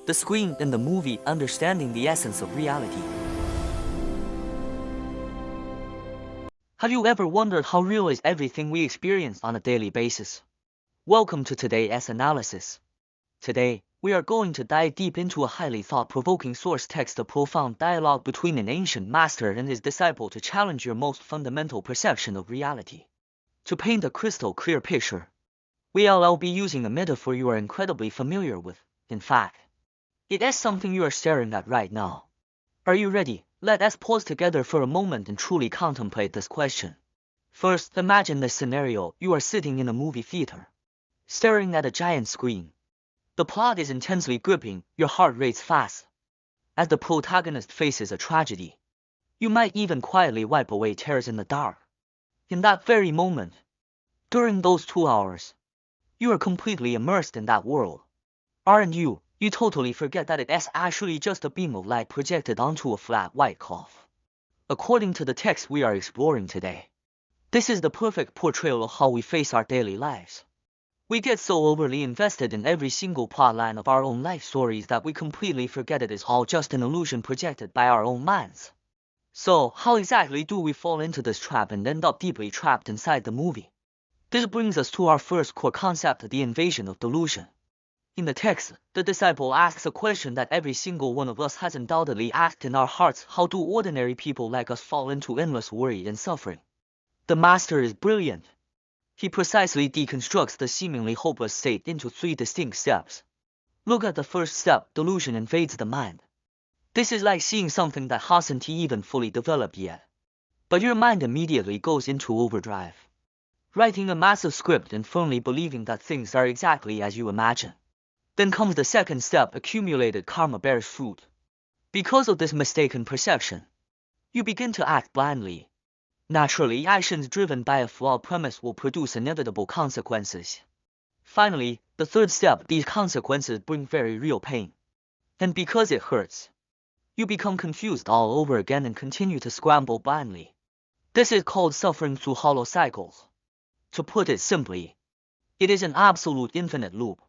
The screen in the movie understanding the essence of reality. Have you ever wondered how real is everything we experience on a daily basis? Welcome to today's analysis. Today, we are going to dive deep into a highly thought-provoking source text, a profound dialogue between an ancient master and his disciple to challenge your most fundamental perception of reality. To paint a crystal clear picture, we'll be using a metaphor you are incredibly familiar with. In fact, it is something you are staring at right now. Are you ready? Let us pause together for a moment and truly contemplate this question. First, imagine this scenario. You are sitting in a movie theater, staring at a giant screen. The plot is intensely gripping, your heart races fast as the protagonist faces a tragedy. You might even quietly wipe away tears in the dark. In that very moment, during those 2 hours, you are completely immersed in that world. Aren't you? You totally forget that it is actually just a beam of light projected onto a flat white cloth. According to the text we are exploring today, this is the perfect portrayal of how we face our daily lives. We get so overly invested in every single plotline of our own life stories that we completely forget it is all just an illusion projected by our own minds. So, how exactly do we fall into this trap and end up deeply trapped inside the movie? This brings us to our first core concept, the invasion of delusion. In the text, the disciple asks a question that every single one of us has undoubtedly asked in our hearts: how do ordinary people like us fall into endless worry and suffering? The master is brilliant. He precisely deconstructs the seemingly hopeless state into 3 distinct steps. Look at the first step: delusion invades the mind. This is like seeing something that hasn't even fully developed yet, but your mind immediately goes into overdrive, writing a massive script and firmly believing that things are exactly as you imagine. Then comes the second step: accumulated karma bears fruit. Because of this mistaken perception, you begin to act blindly. Naturally, actions driven by a flawed premise will produce inevitable consequences. Finally, the third step: these consequences bring very real pain. And because it hurts, you become confused all over again and continue to scramble blindly. This is called suffering through hollow cycles. To put it simply, it is an absolute infinite loop.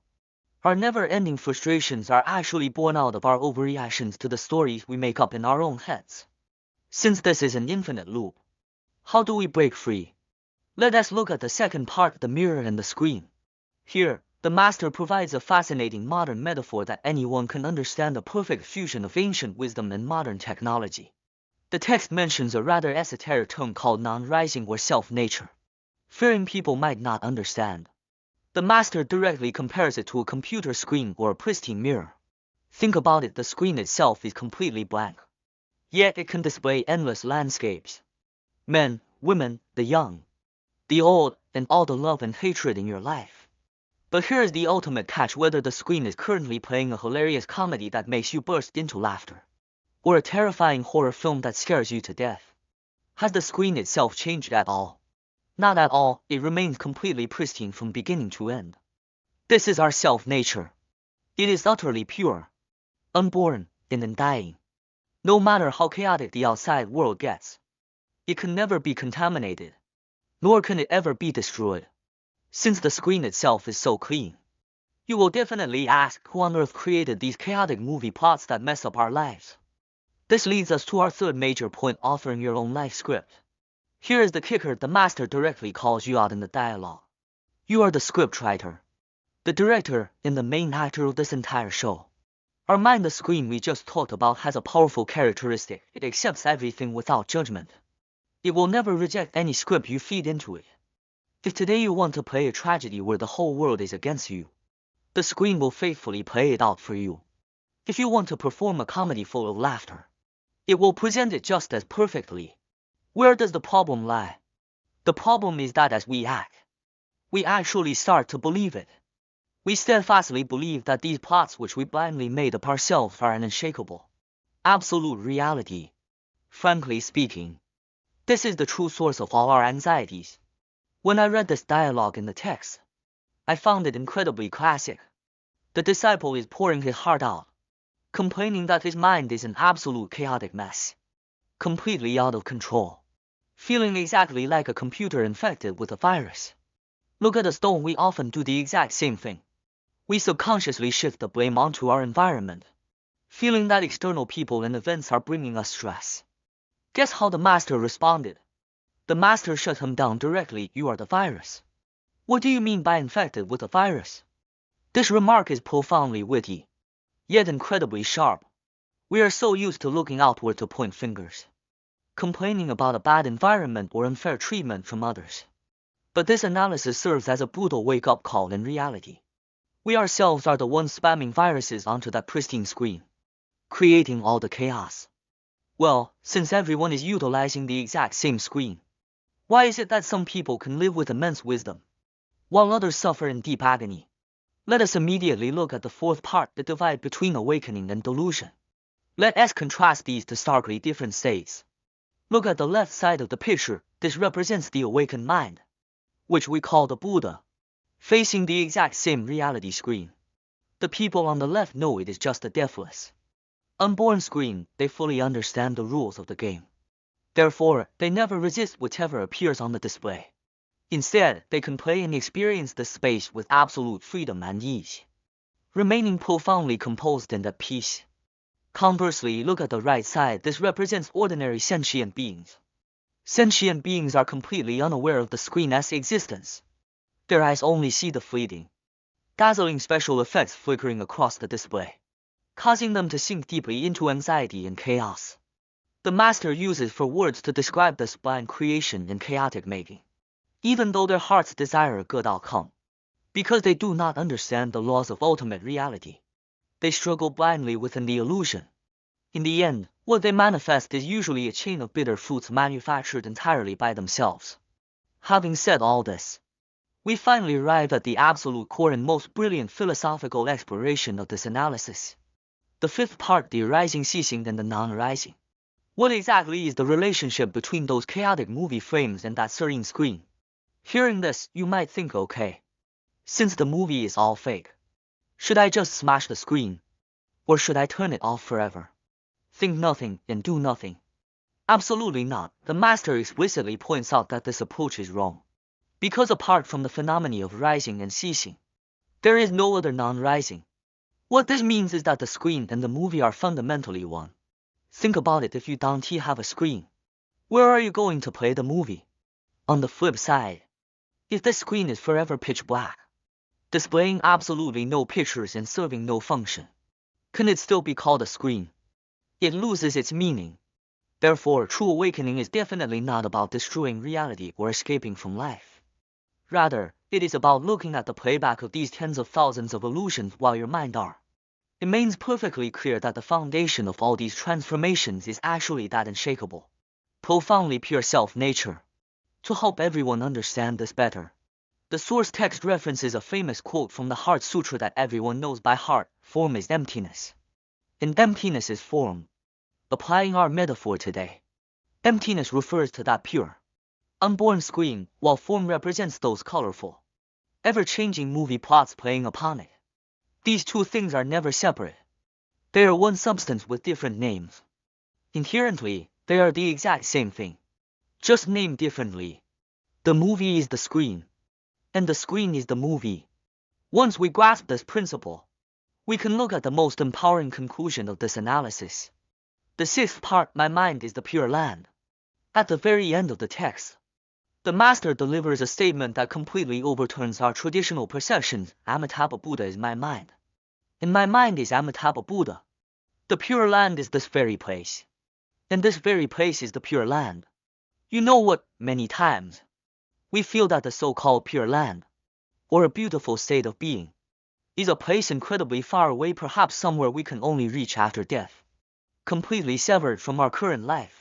Our never-ending frustrations are actually born out of our overreactions to the stories we make up in our own heads. Since this is an infinite loop, how do we break free? Let us look at the second part, the mirror and the screen. Here, the master provides a fascinating modern metaphor that anyone can understand, a perfect fusion of ancient wisdom and modern technology. The text mentions a rather esoteric term called non-rising or self-nature. Fearing people might not understand. The master directly compares it to a computer screen or a pristine mirror. Think about it: the screen itself is completely blank, yet it can display endless landscapes. Men, women, the young, the old, and all the love and hatred in your life. But here's the ultimate catch: whether the screen is currently playing a hilarious comedy that makes you burst into laughter, or a terrifying horror film that scares you to death, has the screen itself changed at all? Not at all. It remains completely pristine from beginning to end. This is our self-nature. It is utterly pure, unborn, and undying. No matter how chaotic the outside world gets, it can never be contaminated, nor can it ever be destroyed. Since the screen itself is so clean, you will definitely ask, who on earth created these chaotic movie plots that mess up our lives? This leads us to our third major point: authoring your own life script. Here is the kicker: the master directly calls you out in the dialogue. You are the scriptwriter, the director, and the main actor of this entire show. Our mind, the screen we just talked about, has a powerful characteristic: it accepts everything without judgment. It will never reject any script you feed into it. If today you want to play a tragedy where the whole world is against you, the screen will faithfully play it out for you. If you want to perform a comedy full of laughter, it will present it just as perfectly. Where does the problem lie? The problem is that as we act, we actually start to believe it. We steadfastly believe that these plots which we blindly made up ourselves are an unshakable, absolute reality. Frankly speaking, this is the true source of all our anxieties. When I read this dialogue in the text, I found it incredibly classic. The disciple is pouring his heart out, complaining that his mind is an absolute chaotic mess, completely out of control, feeling exactly like a computer infected with a virus. Look at a stone. We often do the exact same thing. We subconsciously shift the blame onto our environment, feeling that external people and events are bringing us stress. Guess how the master responded? The master shut him down directly. You are the virus. What do you mean by infected with a virus? This remark is profoundly witty, yet incredibly sharp. We are so used to looking outward to point fingers, complaining about a bad environment or unfair treatment from others. But this analysis serves as a brutal wake-up call in reality. We ourselves are the ones spamming viruses onto that pristine screen, creating all the chaos. Well, since everyone is utilizing the exact same screen, why is it that some people can live with immense wisdom, while others suffer in deep agony? Let us immediately look at the fourth part, the divide between awakening and delusion. Let us contrast these two starkly different states. Look at the left side of the picture. This represents the awakened mind, which we call the Buddha, facing the exact same reality screen. The people on the left know it is just a deathless, unborn screen. They fully understand the rules of the game. Therefore, they never resist whatever appears on the display. Instead, they can play and experience the space with absolute freedom and ease, remaining profoundly composed and at peace. Conversely, look at the right side. This represents ordinary sentient beings. Sentient beings are completely unaware of the screen's existence. Their eyes only see the fleeting, dazzling special effects flickering across the display, causing them to sink deeply into anxiety and chaos. The master uses for words to describe this blind creation and chaotic making, even though their hearts desire a good outcome. Because they do not understand the laws of ultimate reality, they struggle blindly within the illusion. In the end, what they manifest is usually a chain of bitter fruits manufactured entirely by themselves. Having said all this, we finally arrive at the absolute core and most brilliant philosophical exploration of this analysis. The fifth part, the arising, ceasing, and the non-arising. What exactly is the relationship between those chaotic movie frames and that serene screen? Hearing this, you might think, okay, since the movie is all fake, should I just smash the screen? Or should I turn it off forever? Think nothing and do nothing? Absolutely not. The master explicitly points out that this approach is wrong. Because apart from the phenomena of rising and ceasing, there is no other non-rising. What this means is that the screen and the movie are fundamentally one. Think about it. If you don't have a screen, where are you going to play the movie? On the flip side, if the screen is forever pitch black, displaying absolutely no pictures and serving no function, can it still be called a screen? It loses its meaning. Therefore, true awakening is definitely not about destroying reality or escaping from life. Rather, it is about looking at the playback of these tens of thousands of illusions while your mind are. It remains perfectly clear that the foundation of all these transformations is actually that unshakable, profoundly pure self-nature. To help everyone understand this better, the source text references a famous quote from the Heart Sutra that everyone knows by heart: form is emptiness, and emptiness is form. Applying our metaphor today, emptiness refers to that pure, unborn screen, while form represents those colorful, ever-changing movie plots playing upon it. These two things are never separate. They are one substance with different names. Inherently, they are the exact same thing, just named differently. The movie is the screen, and the screen is the movie. Once we grasp this principle, we can look at the most empowering conclusion of this analysis. The sixth part, my mind is the pure land. At the very end of the text, the master delivers a statement that completely overturns our traditional perceptions. Amitabha Buddha is my mind, and my mind is Amitabha Buddha. The pure land is this very place, and this very place is the pure land. You know what? Many times, we feel that the so-called pure land, or a beautiful state of being, is a place incredibly far away, perhaps somewhere we can only reach after death, completely severed from our current life.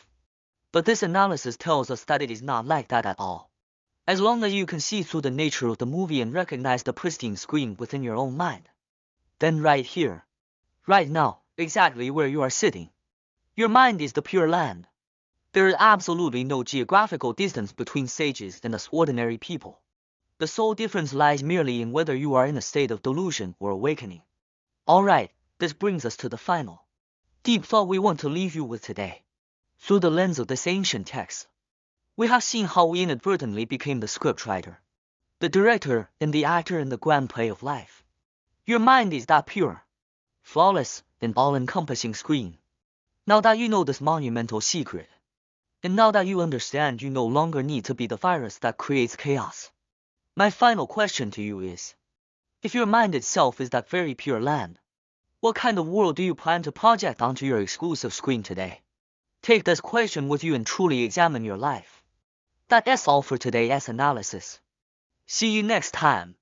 But this analysis tells us that it is not like that at all. As long as you can see through the nature of the movie and recognize the pristine screen within your own mind, then right here, right now, exactly where you are sitting, your mind is the pure land. There is absolutely no geographical distance between sages and us ordinary people. The sole difference lies merely in whether you are in a state of delusion or awakening. Alright, this brings us to the final deep thought we want to leave you with today. Through the lens of this ancient text, we have seen how we inadvertently became the scriptwriter, the director, and the actor in the grand play of life. Your mind is that pure, flawless, and all-encompassing screen. Now that you know this monumental secret, and now that you understand you no longer need to be the virus that creates chaos, my final question to you is, if your mind itself is that very pure land, what kind of world do you plan to project onto your exclusive screen today? Take this question with you and truly examine your life. That's all for today's analysis. See you next time.